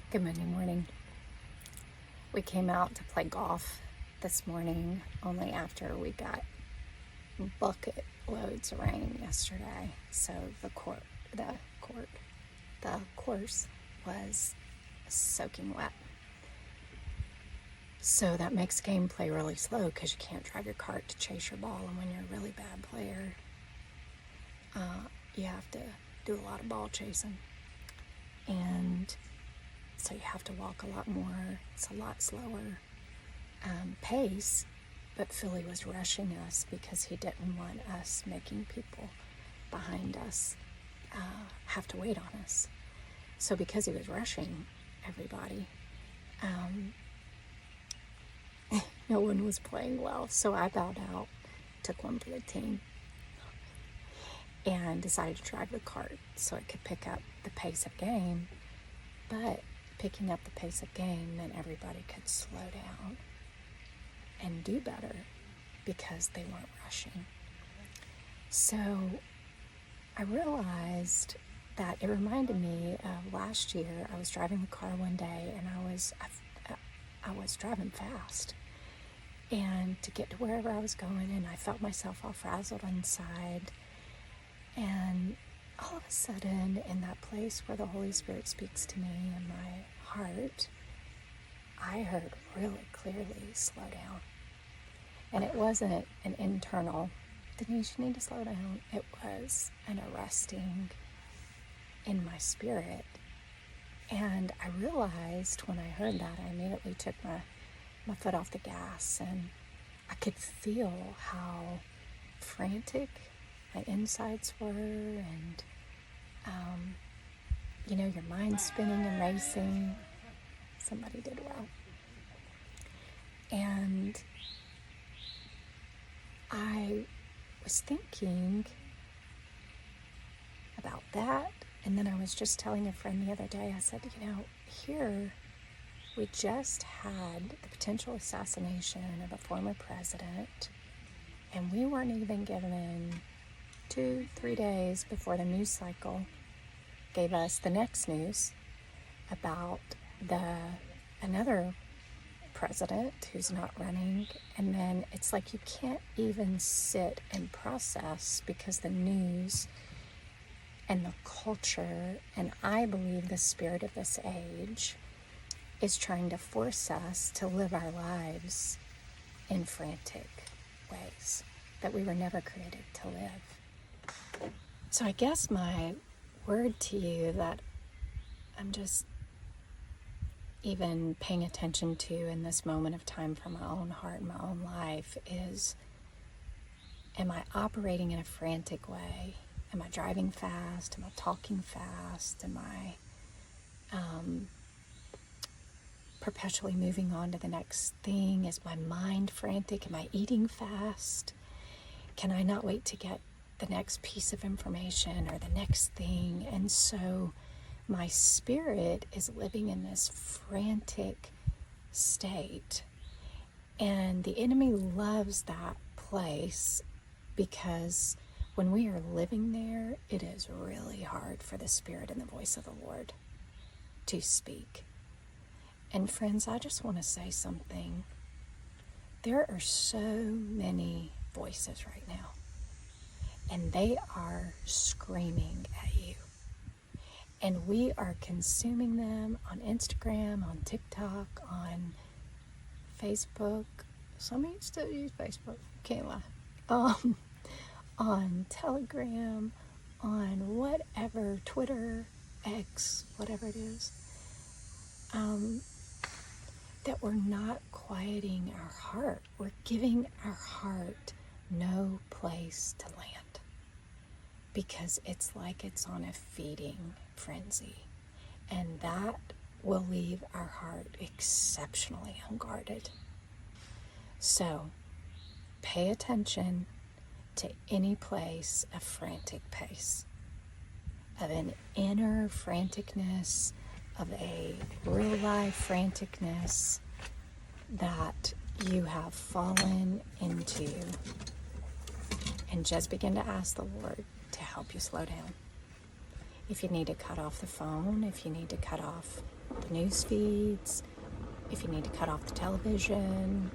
Good Monday morning. We came out to play golf this morning only after we got bucket loads of rain yesterday. So the course was soaking wet. So that makes gameplay really slow because you can't drive your cart to chase your ball, and when you're a really bad player, you have to do a lot of ball chasing. And so you have to walk a lot more. It's a lot slower pace, but Philly was rushing us because he didn't want us making people behind us have to wait on us. So because he was rushing everybody, no one was playing well. So I bowed out, took one for the team, and decided to drive the cart so it could pick up the pace of game. But picking up the pace of game meant everybody could slow down and do better because they weren't rushing. So I realized that it reminded me of last year. I was driving the car one day and I was driving fast, and to get to wherever I was going, and I felt myself all frazzled inside. And all of a sudden, in that place where the Holy Spirit speaks to me in my heart, I heard really clearly, slow down. And it wasn't an internal, Denise, you need to slow down. It was an arresting in my spirit. And I realized when I heard that, I immediately took my foot off the gas, and I could feel how frantic my insides were, and your mind's spinning and racing. Somebody did well. And I was thinking about that, and then I was just telling a friend the other day, I said, here we just had the potential assassination of a former president, and we weren't even given 2-3 days before the news cycle gave us the next news about another president who's not running. And then it's like you can't even sit and process, because the news and the culture, and I believe the spirit of this age, is trying to force us to live our lives in frantic ways that we were never created to live. So I guess my word to you that I'm just even paying attention to in this moment of time for my own heart and my own life is, am I operating in a frantic way? Am I driving fast? Am I talking fast? Am I perpetually moving on to the next thing? Is my mind frantic? Am I eating fast? Can I not wait to get the next piece of information or the next thing? And so my spirit is living in this frantic state. And the enemy loves that place, because when we are living there, it is really hard for the Spirit and the voice of the Lord to speak. And friends, I just want to say something. There are so many voices right now, and they are screaming at you. And we are consuming them on Instagram, on TikTok, on Facebook. Some of you still use Facebook, can't lie. On Telegram, on whatever, Twitter, X, whatever it is, that we're not quieting our heart. We're giving our heart no place to land, because it's like it's on a feeding frenzy, and that will leave our heart exceptionally unguarded. So pay attention to any place of frantic pace, of an inner franticness, of a real life franticness that you have fallen into, and just begin to ask the Lord to help you slow down. If you need to cut off the phone, if you need to cut off the news feeds, if you need to cut off the television,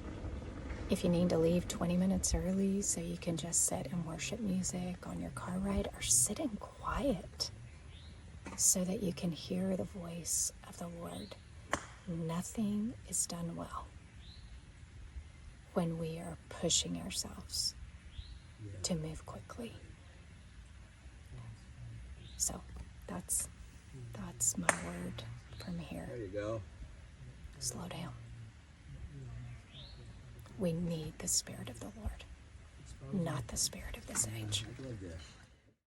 if you need to leave 20 minutes early so you can just sit and worship music on your car ride, or sit in quiet so that you can hear the voice of the Lord. Nothing is done well when we are pushing ourselves to move quickly. So that's my word from here. There you go. Slow down. We need the Spirit of the Lord, not the spirit of this age. I love this.